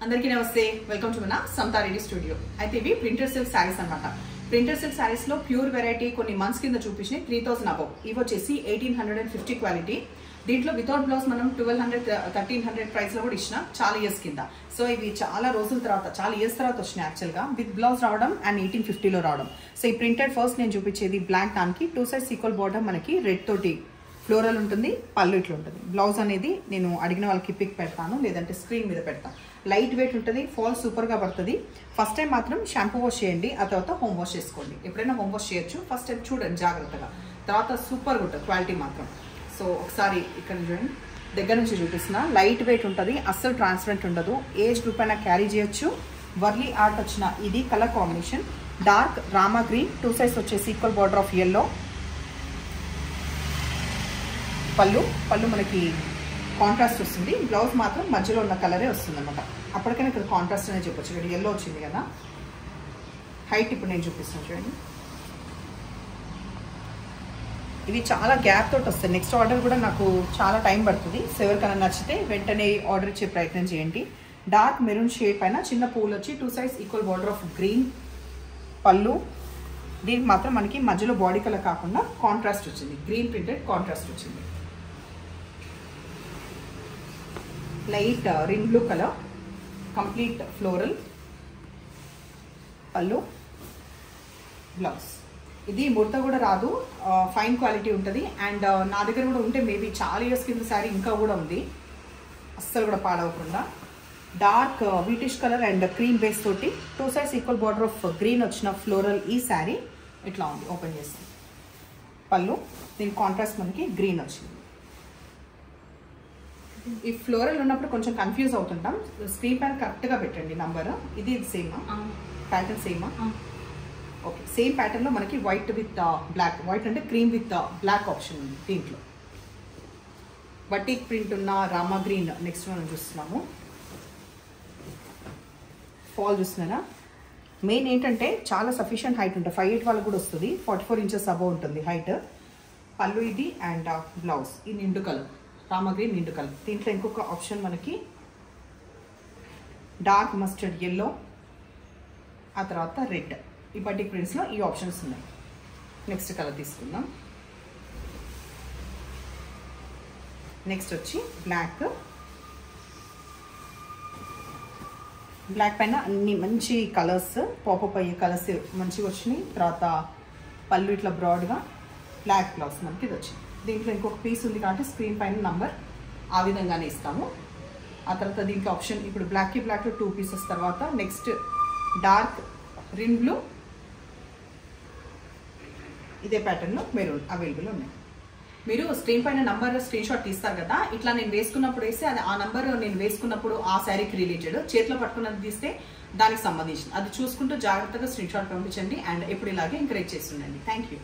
అందరికీ నమస్తే welcome to మన సమతా రెడ్డి స్టూడియో. అయితే ఇవి ప్రింటెడ్ సిల్క్ సారీస్ అన్నమాట. ప్రింటెడ్ సిల్క్ సారీస్ లో ప్యూర్ వెరైటీ కొన్ని మంత్స్ కింద చూపించిన 3000 అబౌవ్. ఇవి వచ్చేసి 1850 క్వాలిటీ. దీంట్లో వితౌట్ బ్లౌజ్ మనం 1200 1300 ప్రైస్ లో కూడా ఇచ్చిన చాలా ఇయర్స్ కింద. సో ఇవి చాలా రోజుల తర్వాత చాలా ఇయర్స్ తర్వాత వచ్చినాయి యాక్చువల్ గా. విత్ బ్లౌజ్ రావడం అండ్ 1850 లో రావడం. సో ఈ ప్రింటెడ్ ఫస్ట్ నేను చూపించేది బ్లాక్ దానికి 2 సైడ్స్ ఈక్వల్ బార్డర్ మనకి రెడ్ తోటి ఫ్లోరల్ ఉంటుంది, పళ్ళు ఇట్లా ఉంటుంది. బ్లౌజ్ అనేది నేను అడిగిన వాళ్ళకి పిక్ పెడతాను, లేదంటే స్క్రీన్ మీద పెడతాను. లైట్ వెయిట్ ఉంటుంది, ఫాల్ సూపర్గా పడుతుంది. ఫస్ట్ టైం మాత్రం షాంపూ వాష్ చేయండి, ఆ తర్వాత హోమ్ వాష్ చేసుకోండి. ఎప్పుడైనా హోమ్ వాష్ చేయొచ్చు, ఫస్ట్ టైం చూడండి జాగ్రత్తగా, తర్వాత సూపర్గా ఉంటుంది క్వాలిటీ మాత్రం. సో ఒకసారి ఇక్కడ చూడండి, దగ్గర నుంచి చూపిస్తున్నా. లైట్ వెయిట్ ఉంటుంది, అస్సలు ట్రాన్స్పరెంట్ ఉండదు. ఏజ్ గ్రూప్ అయినా క్యారీ చేయొచ్చు. వర్లీ ఆర్ట్ వచ్చిన ఇది colour combination dark Rama green, 2 sides వచ్చేసి ఈక్వల్ బార్డర్ ఆఫ్ ఎల్లో. పళ్ళు మనకి కాంట్రాస్ట్ వస్తుంది. బ్లౌజ్ మాత్రం మధ్యలో ఉన్న కలరే వస్తుంది అనమాట. అప్పటికైనా ఇక్కడ కాంట్రాస్ట్ అనేది చెప్పొచ్చు. ఇక్కడ ఎల్లో వచ్చింది కదా. హైట్ ఇప్పుడు నేను చూపిస్తాను చూడండి. ఇవి చాలా గ్యాప్ తోటి వస్తాయి. నెక్స్ట్ ఆర్డర్ కూడా నాకు చాలా టైం పడుతుంది. సో ఎవరికైనా నచ్చితే వెంటనే ఆర్డర్ ఇచ్చే ప్రయత్నం చేయండి. డార్క్ మెరూన్ షేడ్ పైన చిన్న పూలు వచ్చి 2 sides equal border of green. పళ్ళు దీనికి మాత్రం మనకి మధ్యలో బాడీ కలర్ కాకుండా కాంట్రాస్ట్ వచ్చింది, గ్రీన్ ప్రింటెడ్ కాంట్రాస్ట్ వచ్చింది. Light ring blue colour, complete floral. పళ్ళు, బ్లౌజ్. ఇది ముడత కూడా రాదు, ఫైన్ క్వాలిటీ ఉంటుంది. అండ్ నా దగ్గర కూడా ఉంటే మేబీ చాలా ఇయర్స్ కింద శారీ ఇంకా కూడా ఉంది, అస్సలు కూడా పాడవకుండా. Dark whitish colour and cream base తోటి 2 sides equal border of green వచ్చిన ఫ్లోరల్ ఈ శారీ ఇట్లా ఉంది. ఓపెన్ చేస్తాం. పళ్ళు, దీని కాంట్రాస్ట్ మనకి గ్రీన్ వచ్చింది. ఈ ఫ్లోరల్ ఉన్నప్పుడు కొంచెం కన్ఫ్యూజ్ అవుతుంటాం. స్క్రీన్ పైన కరెక్ట్గా పెట్టండి నంబర్. ఇది సేమా ప్యాటర్న్? సేమా, ఓకే. సేమ్ ప్యాటర్న్లో మనకి వైట్ విత్ బ్లాక్, వైట్ అంటే క్రీమ్ విత్ బ్లాక్ ఆప్షన్ ఉంది దీంట్లో. బటిక్ ప్రింట్ ఉన్న రామా గ్రీన్ నెక్స్ట్ మనం చూస్తున్నాము. ఫాల్ చూస్తున్నారా? మెయిన్ ఏంటంటే చాలా సఫిషియంట్ హైట్ ఉంటుంది. 5'8" వాళ్ళకి కూడా వస్తుంది. 44 ఇంచెస్ అబౌవ్ ఉంటుంది హైట్. పళ్ళు ఇది అండ్ బ్లౌజ్ ఈ నిండు కలర్ రామా గ్రీన్ నిండు కలర్. దీంట్లో ఇంకొక ఆప్షన్ మనకి డార్క్ మస్టర్డ్ ఎల్లో, ఆ తర్వాత రెడ్. ఈ బటిక్ ప్రింట్స్లో ఈ ఆప్షన్స్ ఉన్నాయి. నెక్స్ట్ కలర్ తీసుకుందాం. నెక్స్ట్ వచ్చి బ్లాక్. బ్లాక్ పైన అన్ని మంచి కలర్స్ పాపప్ అయ్యే కలర్స్ మంచిగా వచ్చినాయి. తర్వాత పళ్ళు ఇట్లా బ్రాడ్గా, బ్లాక్ బ్లౌజ్ మనకి ఇది వచ్చింది. దీంట్లో ఇంకొక పీస్ ఉంది కాబట్టి స్క్రీన్ పైన నంబర్ ఆ విధంగానే ఇస్తాము. ఆ తర్వాత దీనికి ఆప్షన్ ఇప్పుడు బ్లాక్కి బ్లాక్లో 2 పీసెస్. తర్వాత నెక్స్ట్ డార్క్ రిన్ బ్లూ, ఇదే ప్యాటర్న్లో మెరూన్ అవైలబుల్ ఉన్నాయి. మీరు స్క్రీన్ పైన నంబర్ స్క్రీన్ షాట్ తీస్తారు కదా, ఇట్లా నేను వేసుకున్నప్పుడు వేస్తే అది ఆ నంబర్ నేను వేసుకున్నప్పుడు ఆ శారీకి రిలేటెడ్. చేతిలో పట్టుకున్నది తీస్తే దానికి సంబంధించిన అది చూసుకుంటూ జాగ్రత్తగా స్క్రీన్ షాట్ పంపించండి. అండ్ ఎప్పుడు ఇలాగే ఎంకరేజ్ చేస్తుండండి. Thank you.